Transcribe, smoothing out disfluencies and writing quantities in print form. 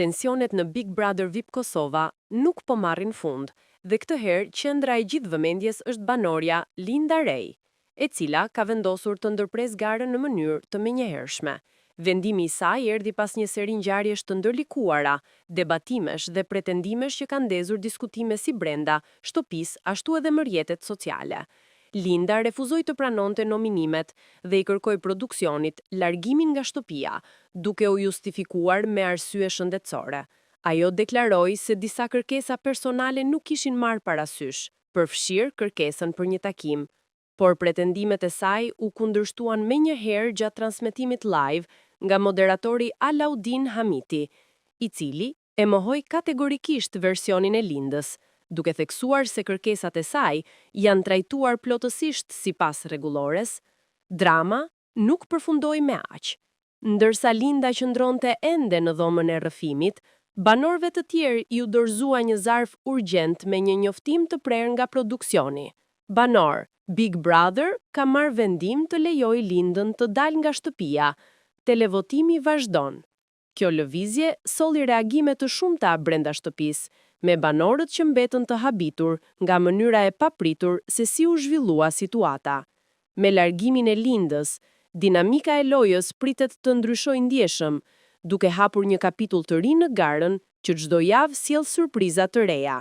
tensionet në Big Brother VIP Kosova nuk po marrin fund, dhe këtë herë qendra e gjithë vëmendjes është banorja Linda Rej, e cila ka vendosur të ndërpres garën në mënyrë të menjëhershme. Vendimi i saj erdhi pas një seri ngjarjesh të ndërlikuara, debatimesh dhe pretendimesh që kanë ndezur diskutime si brenda shtëpisë ashtu edhe në rrjetet sociale. Linda refuzoi të pranonte nominimet dhe i kërkoi produksionit largimin nga shtëpia, duke u justifikuar me arsye shëndetësore. Ajo deklaroi se disa kërkesa personale nuk ishin marrë parasysh, përfshirë kërkesën për një takim. Por pretendimet e saj u kundërshtuan menjëherë gjatë transmetimit live nga moderatori Alaudin Hamiti, i cili e mohoi kategorikisht versionin e Lindës, duke theksuar se kërkesat e saj janë trajtuar plotësisht sipas rregullores. Drama nuk përfundoi me aq. Ndërsa Linda qëndronte ende në dhomën e rrëfimit, banorëve të tjerë ju dorëzua një zarf urgjent me një njoftim të prerë nga produksioni. Banor, Big Brother ka marrë vendim të lejojë Lindën të dalë nga shtëpia. Televotimi vazhdon. Kjo lëvizje solli reagime të shumta brenda shtëpisë, me banorët që mbetën të habitur nga mënyra e papritur se si u zhvillua situata. Me largimin e Lindës, dinamika e lojës pritet të ndryshojë ndjeshëm, duke hapur një kapitull të ri në garën që çdo javë sjell surpriza të reja.